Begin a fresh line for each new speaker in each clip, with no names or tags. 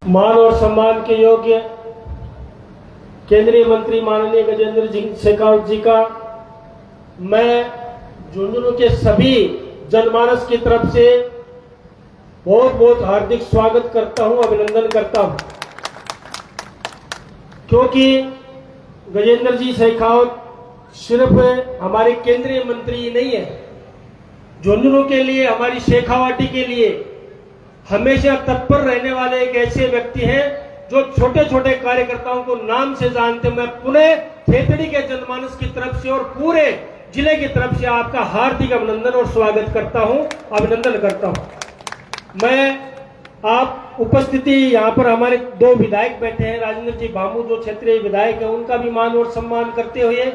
मान और सम्मान के योग्य केंद्रीय मंत्री माननीय गजेंद्र सिंह शेखावत जी का मैं झुंझुनू के सभी जनमानस की तरफ से बहुत बहुत हार्दिक स्वागत करता हूं, अभिनंदन करता हूं, क्योंकि गजेंद्र जी शेखावत सिर्फ हमारे केंद्रीय मंत्री नहीं है, झुंझुनू के लिए, हमारी शेखावाटी के लिए हमेशा तत्पर रहने वाले एक ऐसे व्यक्ति हैं जो छोटे छोटे कार्यकर्ताओं को नाम से जानते। मैं पुणे खेतड़ी के जनमानस की तरफ से और पूरे जिले की तरफ से आपका हार्दिक अभिनंदन और स्वागत करता हूं, अभिनंदन करता हूं। मैं आप उपस्थिति यहाँ पर हमारे दो विधायक बैठे हैं, राजेंद्र जी भामू जो क्षेत्रीय विधायक है, उनका भी मान और सम्मान करते हुए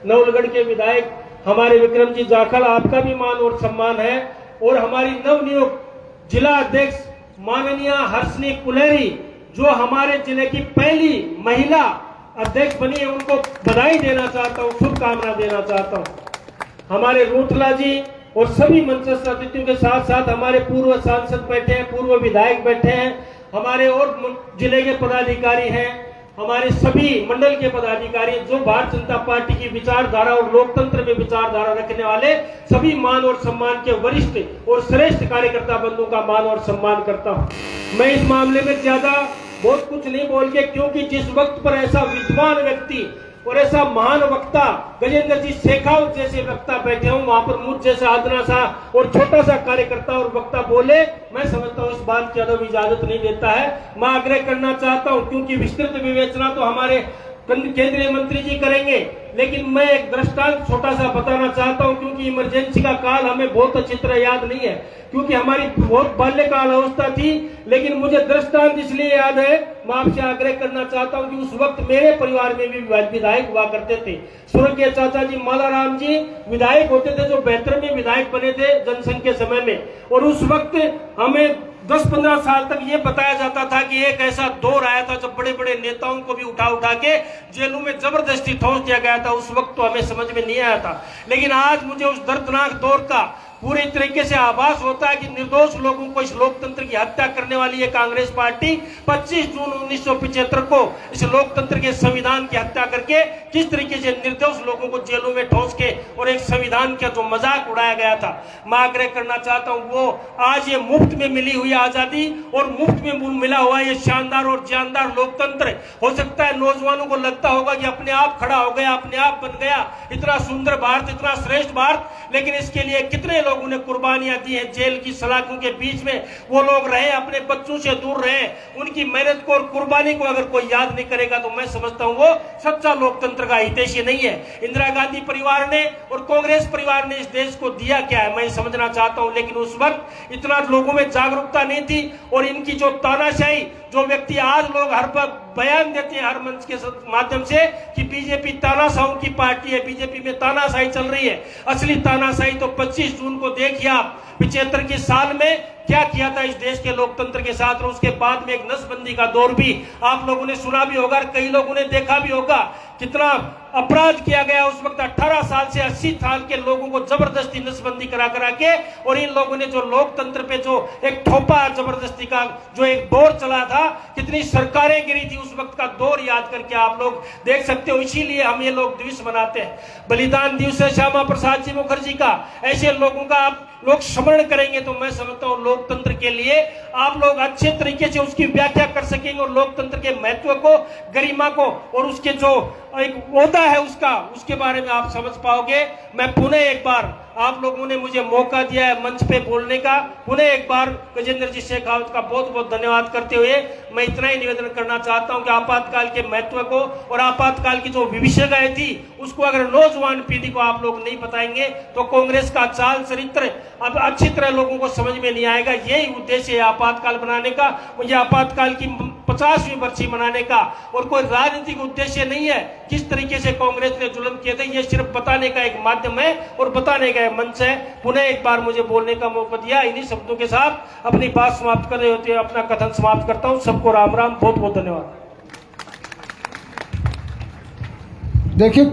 नवलगढ़ के विधायक हमारे विक्रम जी जाखल, आपका भी मान और सम्मान है, और हमारी नवनियुक्त जिला अध्यक्ष माननीय हर्षनी कुलेरी जो हमारे जिले की पहली महिला अध्यक्ष बनी है, उनको बधाई देना चाहता हूं, शुभकामना देना चाहता हूं। हमारे रूथला जी और सभी मंचस्थ अतिथियों के साथ साथ हमारे पूर्व सांसद बैठे हैं, पूर्व विधायक बैठे हैं, हमारे और जिले के पदाधिकारी हैं, हमारे सभी मंडल के पदाधिकारी जो भारतीय जनता पार्टी की विचारधारा और लोकतंत्र में विचारधारा रखने वाले सभी मान और सम्मान के वरिष्ठ और श्रेष्ठ कार्यकर्ता बंधुओं का मान और सम्मान करता हूं। मैं इस मामले में ज्यादा बहुत कुछ नहीं बोल के, क्योंकि जिस वक्त पर ऐसा विद्वान व्यक्ति और ऐसा महान वक्ता गजेंद्र जी शेखावत जैसे वक्ता बैठे हूं, वहां पर मुझ जैसा आदना सा और छोटा सा कार्यकर्ता और वक्ता बोले, मैं समझता हूं इस बात की अदब इजाजत नहीं देता है। मैं आग्रह करना चाहता हूं, क्योंकि विस्तृत विवेचना तो हमारे केंद्रीय मंत्री जी करेंगे, लेकिन मैं एक दृष्टांत छोटा सा बताना चाहता हूं, क्योंकि इमरजेंसी का काल हमें बहुत अच्छी तरह याद नहीं है, क्योंकि हमारी बहुत बाल्यकाल अवस्था थी, लेकिन मुझे दृष्टांत इसलिए याद है। मैं आपसे आग्रह करना चाहता हूं कि उस वक्त मेरे परिवार में भी विधायक हुआ करते थे। स्वर्गीय चाचा जी मालाराम जी विधायक होते थे, जो 72 में विधायक बने थे जनसंघ के समय में, और उस वक्त हमें 10-15 साल तक ये बताया जाता था कि एक ऐसा दौर आया था जब बड़े बड़े नेताओं को भी उठा उठा के जेलों में जबरदस्ती ठोस दिया गया था। उस वक्त तो हमें समझ में नहीं आया था, लेकिन आज मुझे उस दर्दनाक दौर का पूरी तरीके से आभास होता है कि निर्दोष लोगों को इस लोकतंत्र की हत्या करने वाली है कांग्रेस पार्टी 25 जून 1975 को इस लोकतंत्र के संविधान की हत्या करके किस तरीके से निर्दोष लोगों को जेलों में ठोस के और एक संविधान का जो मजाक उड़ाया गया था। मैं आग्रह करना चाहता हूं, वो आज ये मुफ्त में मिली हुई आजादी और मुफ्त में मिला हुआ ये शानदार और जानदार लोकतंत्र, हो सकता है नौजवानों को लगता होगा कि अपने आप खड़ा हो गया, अपने आप बन गया इतना सुंदर भारत, इतना श्रेष्ठ भारत, लेकिन इसके लिए कितने लोगों ने कुर्बानियां दी हैं। जेल की सलाखों के बीच में वो लोग रहे, अपने बच्चों से दूर रहे, उनकी मेहनत को और कुर्बानी को अगर कोई याद नहीं करेगा तो मैं समझता हूं वो सच्चा लोकतंत्र का हितैषी नहीं है। इंदिरा गांधी परिवार ने और कांग्रेस परिवार ने इस देश को दिया क्या है मैं समझना चाहता हूं, लेकिन उस वक्त इतना लोगों में जागरूकता नहीं थी, और इनकी जो तानाशाही, जो व्यक्ति आज लोग हर बयान देते हैं हर मंच के माध्यम से कि बीजेपी तानाशाहों की पार्टी है, बीजेपी में तानाशाही चल रही है, असली तानाशाही तो 25 जून को देखिए आप 75 के साल में क्या किया था इस देश के लोकतंत्र के साथ, और उसके बाद में एक नसबंदी का दौर भी आप लोगों ने सुना भी होगा, कई लोगों ने देखा भी होगा कितना अपराध किया गया उस वक्त। 18 साल से 80 साल के लोगों को जबरदस्ती नसबंदी करा के, और इन लोगों ने जो लोकतंत्र पे जो एक ठोपा जबरदस्ती का जो एक दौर चला था, कितनी सरकारें गिरी थी उस वक्त का दौर याद करके आप लोग देख सकते हो। इसीलिए हम ये लोग दिवस मनाते हैं, बलिदान दिवस है श्यामा प्रसाद जी मुखर्जी का। ऐसे लोगों का आप लोग स्मरण करेंगे तो मैं समझता हूं लोकतंत्र के लिए आप लोग अच्छे तरीके से उसकी व्याख्या कर सकेंगे, और लोकतंत्र के महत्व को, गरिमा को और उसके जो एक ओहदा है उसके बारे में आप समझ पाओगे। मैं पुनः एक बार, आप लोगों ने मुझे मौका दिया है मंच पे बोलने का, पुनः एक बार गजेंद्र जी शेखावत का बहुत बहुत धन्यवाद करते हुए मैं इतना ही निवेदन करना चाहता हूं कि आपातकाल के महत्व को और आपातकाल की जो विभीषिकाएं थी उसको अगर नौजवान पीढ़ी को आप लोग नहीं बताएंगे तो कांग्रेस का चाल चरित्र अब अच्छी तरह लोगों को समझ में नहीं आएगा। यही उद्देश्य है आपातकाल बनाने का, मुझे आपातकाल की 50वीं बरसी मनाने का, और कोई राजनीतिक उद्देश्य नहीं है किस तरीके से कांग्रेस ने जुल्म किए थे, ये सिर्फ बताने का एक माध्यम है और बताने का मंच है। पुनः एक बार मुझे बोलने का मौका दिया, इन्हीं शब्दों के साथ अपनी बात समाप्त कर रहे होते हैं, अपना कथन समाप्त करता हूं। सबको राम राम, बहुत बहुत धन्यवाद।
देखिए